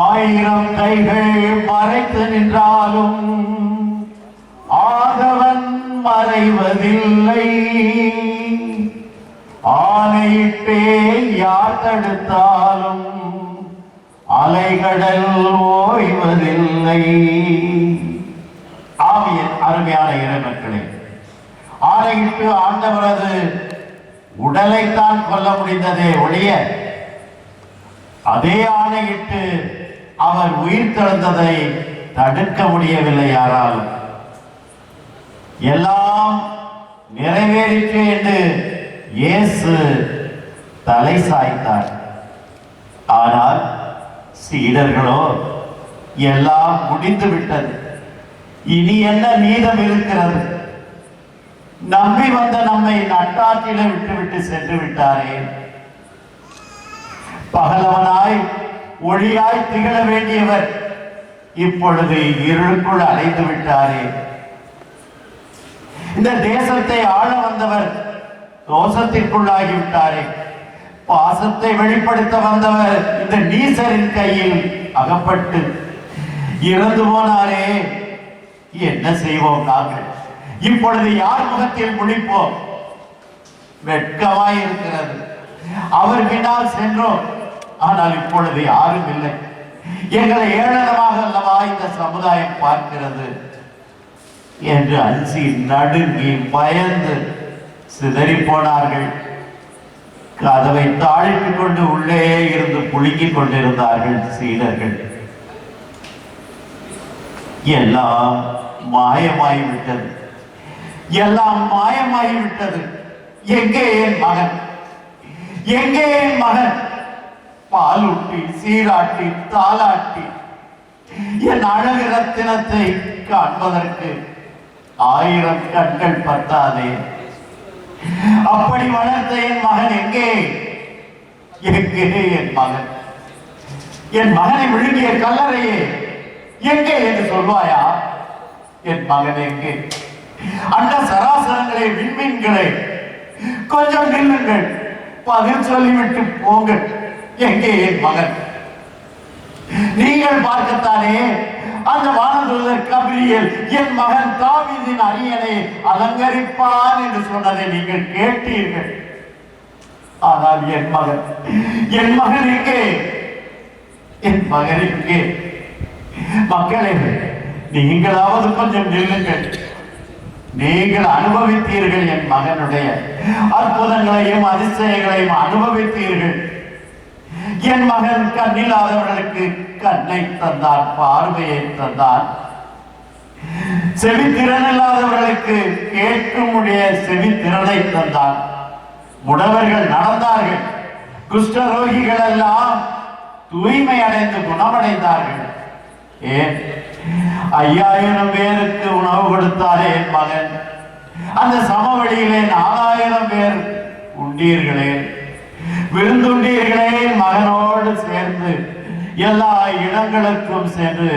ஆயிரம் கைகள் மறைத்து நின்றாலும் ஆதவன் மறைவதில்லை. ஆணையிட்டே யார் தடுத்தாலும் அலைகடல் ஓய்வதில்லை. ஆவியின் அருமையான இறைமக்களே, ஆணையிட்டு ஆண்டவரது உடலைத்தான் கொல்ல முடிந்ததே ஒழிய அதே ஆணையிட்டு அவர் உயிர் தெழுந்ததை தடுக்க முடியவில்லை யாராலும். எல்லாம் நிறைவேறிற்று என்று இயேசு தலை சாய்த்தார். ஆனால் சீடர்களோ எல்லாம் முடிந்து விட்டது, இனி என்ன மீதம் இருக்கிறது, நம்பி வந்த நம்மை நட்டாற்றில விட்டுவிட்டு சென்று விட்டாரே, பகலவனாய் ஒளியாய் திகழ வேண்டியவர் இப்பொழுது இருளுக்குள் அடைந்து விட்டாரே, இந்த தேசத்தை ஆள வந்தவர் தோஷத்திற்குள்ளாகிவிட்டாரே, பாசத்தை வெளிப்படுத்த வந்தவர் இந்த நீசரின் கையில் அகப்பட்டு இறந்து போனாரே, என்ன செய்வோம் நாங்கள்? இப்பொழுது யார் முகத்தில் முழிப்போம்? வெட்கமாய் இருக்கிறது. அவர் பின்னால் சென்றோம், ஆனால் இப்பொழுது யாரும் இல்லை. எங்களை ஏளனமாக அல்லவா இந்த சமுதாயம் பார்க்கிறது என்று அஞ்சி நடுங்கி பயந்து சிதறி போனார்கள். கதவை தாழிட்டுக் கொண்டு உள்ளே இருந்து புழுங்கிக் கொண்டிருந்தார்கள் சீடர்கள். எல்லாம் மாயமாகிவிட்டது, எல்லாம் மாயமாகிவிட்டது. எங்கே என் மகன்? எங்கே என் மகன்? பாலூட்டி சீராட்டி தாலாட்டி என் அழகு ரத்தினத்தை காண்பதற்கு 1000 கண்கள் பத்தாதே. அப்படி வளர்த்த என் மகன் எங்கே? எங்கே என் மகன்? என் மகனை விழுங்கிய கல்லறையே எங்கே என்று சொல்வாயா? என் மகன் எங்கே? அண்ட சராசரங்களே, விண்மீன்களே, கொஞ்சம் நில்லுங்கள், பதில் சொல்லிவிட்டு போங்கள். எங்கே என் மகன்? நீங்கள் பார்க்கத்தானே அந்த வானதூதர் கபிரியேல் என் மகன் தாவீதின் அரியணை அலங்கரிப்பான் என்று சொன்னதை நீங்கள் கேட்டீர்கள். ஆனால் என் மகன், என் மகன் எங்கே? என் மகன் எங்கே? மக்களே, நீங்களாவது கொஞ்சம் நில்லுங்கள். நீங்கள் அனுபவித்தீர்கள், என் மகனுடைய அற்புதங்களையும் அதிசயங்களையும் அனுபவித்தீர்கள். என் மகன் கண்ணில்லாதவர்களுக்கு கண்ணை தந்தான், பார்வையை தந்தான். செவித்திறன் இல்லாதவர்களுக்கு கேட்குமுடைய செவித்திறனை தந்தான். முடவர்கள் நடந்தார்கள், குஷ்டரோகிகள் எல்லாம் தூய்மை அடைந்து குணமடைந்தார்கள். ஏன் 5000 பேருக்கு உணவு கொடுத்தாரே என் மகன், அந்த சமவெளியிலே 4000 பேர் உண்டீர்களே, விருந்துண்டீர்களே. மகனோடு சேர்ந்து எல்லா இடங்களுக்கும் சென்று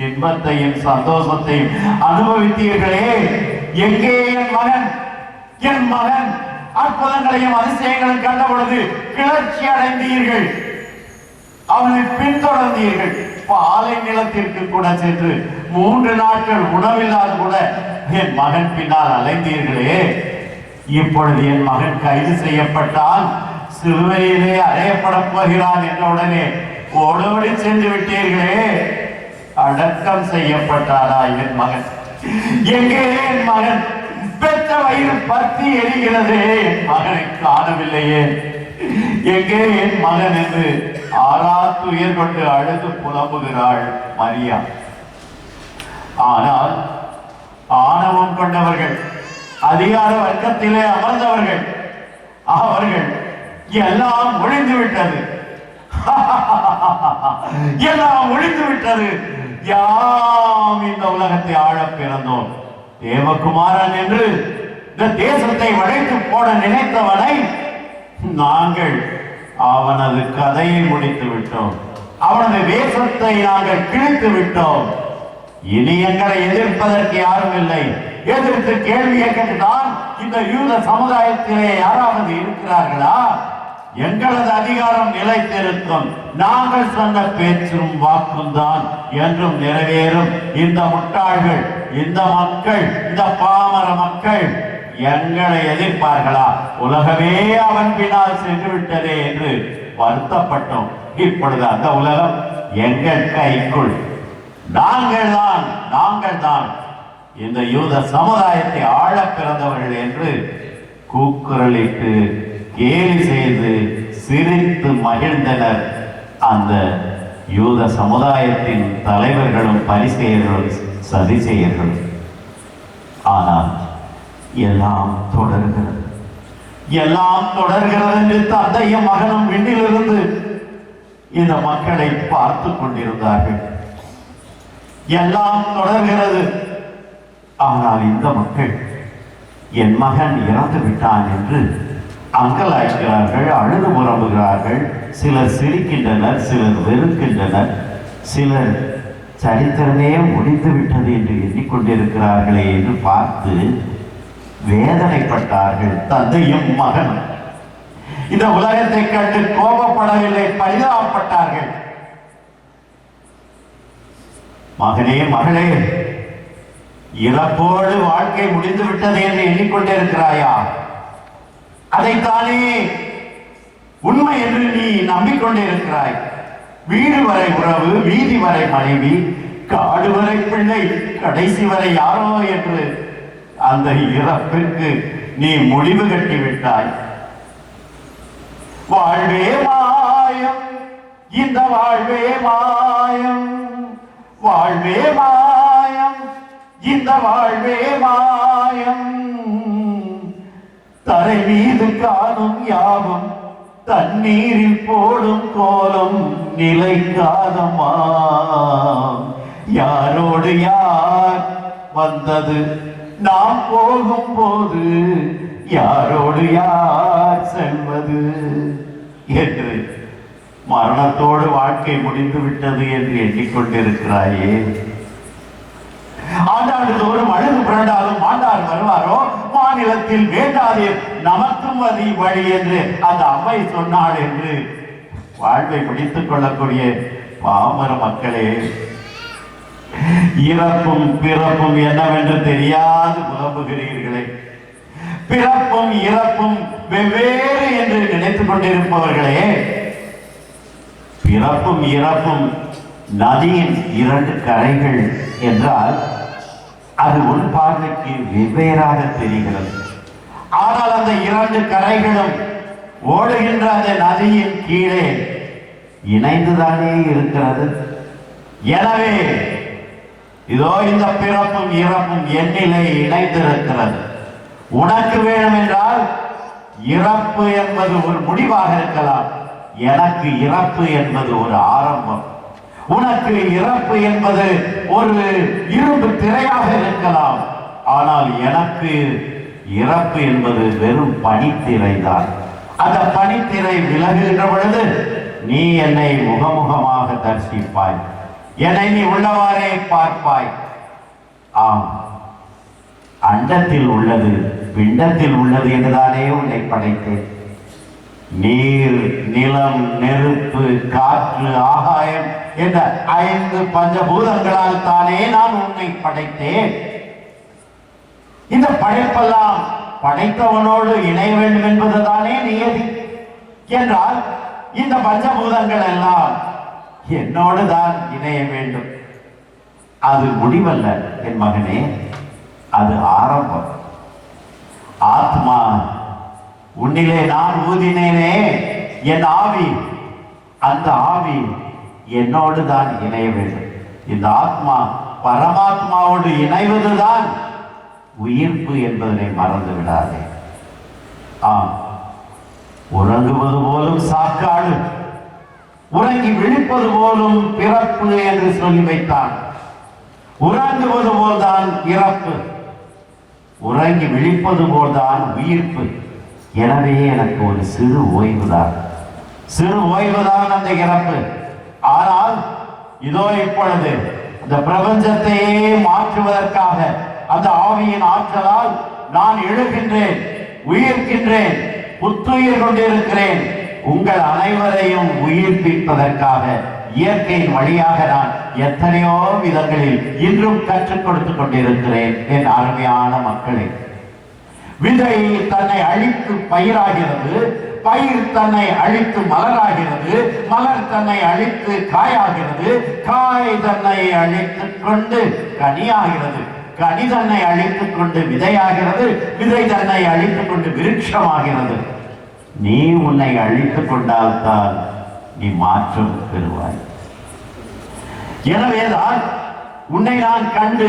இன்பத்தையும் சந்தோஷத்தையும் அனுபவித்தீர்களே. எங்கே என் மகன்? என் மகன் அற்புதங்களையும் அதிசயங்களையும் கண்ட பொழுது கிளர்ச்சி அடைந்தீர்கள், அவனை பின்தொடர்ந்தீர்கள். பாலை நிலத்திற்கு கூட சென்று 3 நாட்கள் உணவில்லாது கூட என் மகன் பின்னால் அலைந்தீர்களே. இப்பொழுது என் மகன் கைது செய்யப்பட்டால் சிலுவையிலே அறையப்பட போகிறான் என்ற உடனே ஓடோடி சென்று விட்டீர்களே. அடக்கம் செய்யப்பட்டாரா என் மகன்? எங்கே என் மகன்? பெற்ற வயிறு பத்தி எரிகிறதே, என் மகனை காணவில்லையே. எங்கே என் மகன் என்று ஆறாத்துயர் கொண்டு அழுது புலம்புகிறாள் மரியா. ஆனால் ஆணவம் கொண்டவர்கள், அதிகார வர்க்கத்திலே அமர்ந்தவர்கள், அவர்கள் எல்லாம் ஒழிந்து விட்டது, எல்லாம் ஒழிந்து விட்டது. யாம் இந்த உலகத்தை ஆழ பிறந்தோம், தேவகுமாரன் என்று இந்த தேசத்தை வளைத்து போட நினைத்தவனை நாங்கள் அவனது கதையை முடித்து விட்டோம், அவனது வேஷத்தை நாங்கள் கிழித்து விட்டோம். இனி எங்களை எதிர்ப்பதற்கு யாரும் இல்லை. எதிர்த்து கேள்வி கேட்டுதான் இந்த யூத சமுதாயத்திலே யாராவது இருக்கிறார்களா? எங்களது அதிகாரம் நிலைத்திருக்கும், நாங்கள் சொன்ன பேச்சும் வாக்கும் தான் என்றும் நிறைவேறும். இந்த முட்டாள்கள், இந்த மக்கள், இந்த பாமர மக்கள் எங்களை எதிர்ப்பார்களா? உலகமே அவன் பின்னால் சென்று விட்டதே என்று வருத்தப்பட்டோம். இப்பொழுது அந்த உலகம் எங்கள் கைக்குள். நாங்கள் தான் இந்த யூத சமுதாயத்தை ஆள பிறந்தவர்கள் என்று கூக்குரலிட்டு கேலி செய்து சிரித்து மகிழ்ந்தனர் அந்த யூத சமுதாயத்தின் தலைவர்களும் பரிசேயர்களும் சதிசேயர்களும். ஆனால் எல்லாம் தொடர்கிறது என்று தந்தையும் மகனும் விண்ணிலிருந்து இந்த மக்களை பார்த்து கொண்டிருந்தார்கள். எல்லாம் தொடர்கிறது. ஆனால் இந்த மக்கள் என் மகன் இறந்து விட்டான் என்று அங்கலாய்க்கிறார்கள், அழுது புறம்புகிறார்கள். சிலர் சிரிக்கின்றனர், சிலர் வெறுக்கின்றனர், சிலர் சரித்திரமே முடிந்து விட்டது என்று எண்ணிக்கொண்டிருக்கிறார்களே என்று பார்த்து வேதனைப்பட்டார்கள் தந்தையும் மகனும். இந்த உலகத்தை கண்டு கோபப்படவில்லை, பரிதாபப்பட்டார்கள். மகனே, மகளே, இறப்போடு வாழ்க்கை முடிந்து விட்டது என்று எண்ணிக்கொண்டிருக்கிறாயா? அதைத்தானே உண்மை என்று நீ நம்பிக்கொண்டிருக்கிறாய். வீடு வரை உறவு, வீதி வரை மனைவி, காடு வரை பிள்ளை, கடைசி வரை யாரோ என்று அந்த இறப்பிற்கு நீ முடிவு கட்டிவிட்டாய். வாழ்வே மாயம், இந்த வாழ்வே மாயம், வாழ்வே மாயம், இந்த வாழ்வே மாயம். தரை மீது காணும் யாவும் தண்ணீரில் போடும் கோலம் நிலைக்காதம்மா. யாரோடு யார் வந்தது நாம் போகும் போது, யாரோடு யார் செல்வது என்று மரணத்தோடு வாழ்க்கை முடிந்து விட்டது என்று எண்ணிக்கொண்டிருக்கிறாயே. ஆண்டாண்டு தோறும் அழுது புரண்டாலும் மாண்டார் வருவாரோ, மாநிலத்தில் வேண்டாதே நமக்கும் அது வழி என்று அந்த அம்மை சொன்னாள் என்று வாழ்வை முடித்துக் கொள்ளக்கூடிய பாமர மக்களே, இறப்பும் பிறப்பும் என்னவென்று தெரியாது புலம்புகிறீர்களே. பிறப்பும் இறப்பும் வெவ்வேறு என்று நினைத்துக் கொண்டிருப்பவர்களே, பிறப்பும் இறப்பும் நதியின் இரண்டு கரைகள் என்றால் அது உன் பார்வைக்கு வெவ்வேறாக தெரிகிறது. ஆனால் அந்த இரண்டு கரைகளும் ஓடுகின்ற அந்த நதியின் கீழே இணைந்துதானே இருக்கிறது. எனவே இதோ இந்த பிறப்பும் இறப்பும் என்னிலே இணைந்திருக்கிறது. உனக்கு வேணும் என்றால் இறப்பு என்பது ஒரு முடிவாக இருக்கலாம், எனக்கு இறப்பு என்பது ஒரு ஆரம்பம். உனக்கு இறப்பு என்பது ஒரு இரும்பு திரையாக இருக்கலாம், ஆனால் எனக்கு இறப்பு என்பது வெறும் பனித்திரைதான். அந்த பனித்திரை விலகுகின்ற பொழுது நீ என்னை முகமுகமாக தரிசிப்பாய், என்னை நீ உள்ளவாறே பார்ப்பாய். ஆம், அண்டத்தில் உள்ளது பிண்டத்தில் உள்ளது என்றுதானே உன்னை படைத்தேன். நீர், நிலம், நெருப்பு, காற்று, ஆகாயம் என்ற 5 பஞ்சபூதங்களால் தானே நான் உன்னை படைத்தேன். இந்த படைப்பெல்லாம் படைத்தவனோடு இணைய வேண்டும் என்பதுதானே நியதி என்றால் இந்த பஞ்சபூதங்கள் எல்லாம் என்னோடு தான் இணைய வேண்டும். அது முடிவல்ல என் மகனே, அது ஆரம்பம். ஆத்மா உன்னிலே நான் ஊதினேனே என் ஆவி, அந்த ஆவி என்னோடு தான் இணைய வேண்டும். இந்த ஆத்மா பரமாத்மாவோடு இணைவதுதான் உயிர்ப்பு என்பதனை மறந்து விடாதே. ஆம், உறங்குவது போலும் சாக்காடு, உறங்கி விழிப்பது போலும் பிறப்பு என்று சொல்லி வைத்தான். உறங்குவது போல்தான் இறப்பு, உறங்கி விழிப்பது போல்தான் உயிர்ப்பு. எனவே எனக்கு ஒரு சிறு ஓய்வுதான் அந்த இறப்பு. ஆனால் இதோ இப்பொழுது இந்த பிரபஞ்சத்தையே மாற்றுவதற்காக அந்த ஆவியின் ஆற்றலால் நான் எழுகின்றேன், உயிர்க்கின்றேன், புத்துயிர் கொண்டிருக்கிறேன். உங்கள் அனைவரையும் உயிர்ப்பிப்பதற்காக இயற்கையின் வழியாக நான் எத்தனையோ விதங்களில் இன்றும் கற்றுக் கொடுத்துக் கொண்டிருக்கிறேன். என் அருமையான மக்களே, விதை தன்னை அழித்து பயிராகிறது, பயிர் தன்னை அழித்து மலராகிறது, மலர் தன்னை அழித்து காயாகிறது, காய் தன்னை அழித்துக் கொண்டு கனியாகிறது, கனி தன்னை அழித்துக் கொண்டு விதையாகிறது, விதை தன்னை அழித்துக் கொண்டு விருட்சமாகிறது. நீ உன்னை அழித்துக் கொண்டால்தான் நீ மாற்றம் பெறுவாய். எனவேதான் உன்னை நான் கண்டு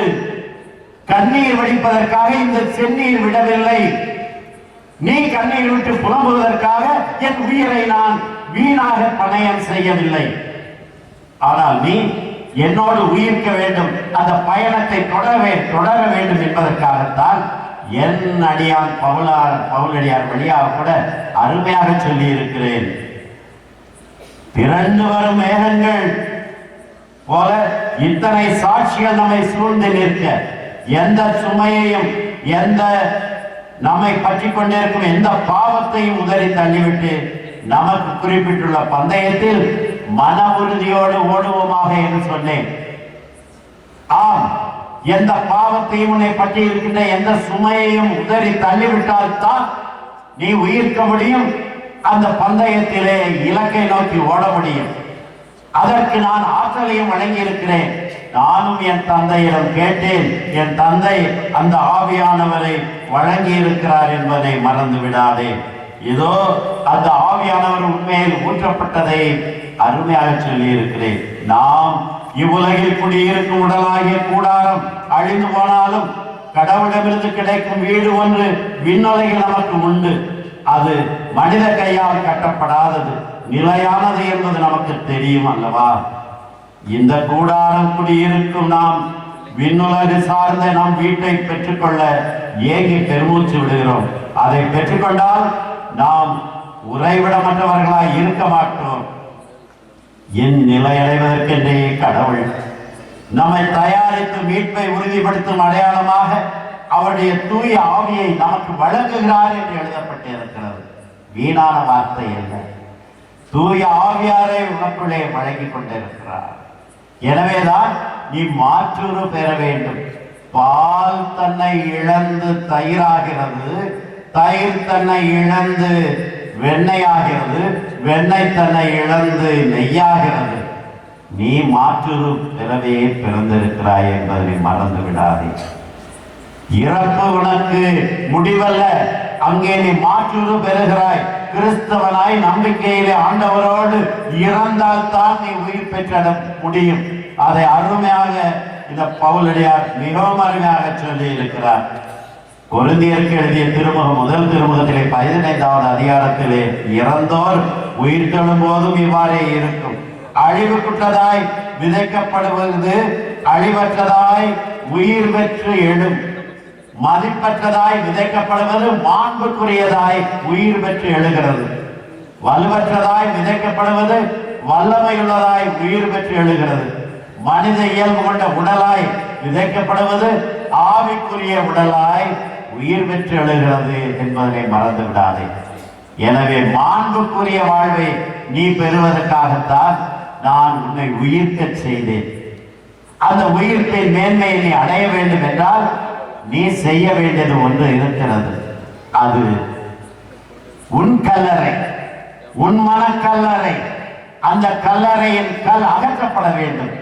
கண்ணீர் வடிப்பதற்காக இந்த செந்நீர் விடவில்லை. நீ கண்ணீர் விட்டு புலம்புவதற்காக என் உயிரை நான் வீணாக பணயம் செய்யவில்லை. ஆனால் நீ என்னோடு உயிர்க்க வேண்டும், அந்த பயணத்தை தொடர வேண்டும் என்பதற்காகத்தான் என் அடியான் பவுலடியார் வழியாக கூட அருமையாக சொல்லி இருக்கிறேன். திரண்டு வரும் மேகங்கள் போல இத்தனை சாட்சிகள் நம்மை சூழ்ந்து நிற்க, எந்த சுமையையும் எந்த நம்மை பற்றி கொண்டிருக்கும் எந்த பாவத்தையும் உதறி தள்ளிவிட்டு நமக்கு குறிப்பிட்டுள்ள பந்தயத்தில் மன உறுதியோடு ஓடுவோமாக என்று சொன்னேன். ஆம், எந்த பாவத்தையும் உன்னை பற்றி இருக்கின்ற எந்த சுமையையும் உதறி தள்ளிவிட்டால் தான் நீ உயிர்க்க முடியும். அந்த பந்தயத்திலே இலக்கை நோக்கி ஓட முடியும். அதற்கு நான் ஆற்றலையும் வழங்கி இருக்கிறேன். நானும் என் தந்தையிடம் கேட்டேன். என் தந்தை அந்த ஆவியானவரை வழங்கி இருக்கிறார் என்பதை மறந்து விடாதே. இதோ அந்த ஆவியானவர் உண்மையில் ஊற்றப்பட்டதை அருமையாக சொல்லி இருக்கிறேன். நாம் இவ்வுலகில் குடியிருக்கும் உடலாகிய கூடாரம் அழிந்து போனாலும் கடவுளிடமிருந்து கிடைக்கும் வீடு ஒன்று விண்ணுலகில் நமக்கு உண்டு. அது மனித கையால் கட்டப்படாதது, நிலையானது என்பது நமக்கு தெரியும் அல்லவா? இந்த கூடாரம் குடியிருக்கும் நாம் விண்ணுலகு சார்ந்த நம் வீட்டை பெற்றுக்கொள்ள ஏங்கி பெருமூச்சு விடுகிறோம். அதை பெற்றுக்கொண்டால் நாம் உறைவிடமற்றவர்களாய் இருக்க மாட்டோம். என் நிலையடைவதற்கென்றே கடவுள் நம்மை தயாரித்து மீட்பை உறுதிப்படுத்தும் அடையாளமாக அவருடைய தூய ஆவியை நமக்கு வழங்குகிறார் என்று எழுதப்பட்டு இருக்கிறது. வீணான வார்த்தை அல்ல. தூய ஆவியாரை உனக்குள்ளே வழங்கி கொண்டிருக்கிறார். எனவேதான் நீ மாற்றுரு பெற வேண்டும். பால் தன்னை இழந்து தயிராகிறது, தயிர் தன்னை இழந்து வெண்ணெயாகிறது, வெண்ணெய் தன்னை இழந்து நெய்யாகிறது. நீ மாற்றுரு பெறவே பிறந்திருக்கிறாய் என்பதை மறந்து விடாதே. இறப்பு உனக்கு முடிவல்ல, அங்கே நீ மாற்றுரு பெறுகிறாய். கிறிஸ்தவனாய் நம்பிக்கையிலே ஆண்டவரோடு இறந்தால் தான் நீ உயிர் பெற்ற முடியும். அதை அருமையாக இந்த பவுலடியார் மிகவும் அருமையாக சொல்லி இருக்கிறார். கொரிந்தியருக்கு எழுதிய திருமுகம் முதல் திருமுகத்திலே 15வது அதிகாரத்திலே இறந்தோர் உயிர் தெழும் போதும் இவ்வாறே இருக்கும். அழிவுக்குற்றதாய் விதைக்கப்படுவது அழிவற்றதாய் உயிர் பெற்று எழும். மதிப்பற்றதாய் விதைக்கப்படுவது மாண்புக்குரியதாய் உயிர் பெற்று எழுகிறது. வலுவற்றதாய் விதைக்கப்படுவது வல்லமையுள்ளதாய் உயிர் பெற்று எழுகிறது. மனித இயல்பு கொண்ட உடலாய் விதைக்கப்படுவது ஆவிக்குரிய உடலாய் உயிர் பெற்று எழுகிறது என்பதை மறந்து விடாதே. எனவே மாண்புக்குரிய வாழ்வை நீ பெறுவதற்காகத்தான் நான் உன்னை உயிர்க்க செய்தேன். அந்த உயிர்ப்பின் மேன்மையை நீ அடைய வேண்டும் என்றால் நீ செய்ய வேண்டியது ஒன்று இருக்கிறது. அது உன் கல்லறை, உன் மனக்கல்லறை. அந்த கல்லறையின் கல் அகற்றப்பட வேண்டும்.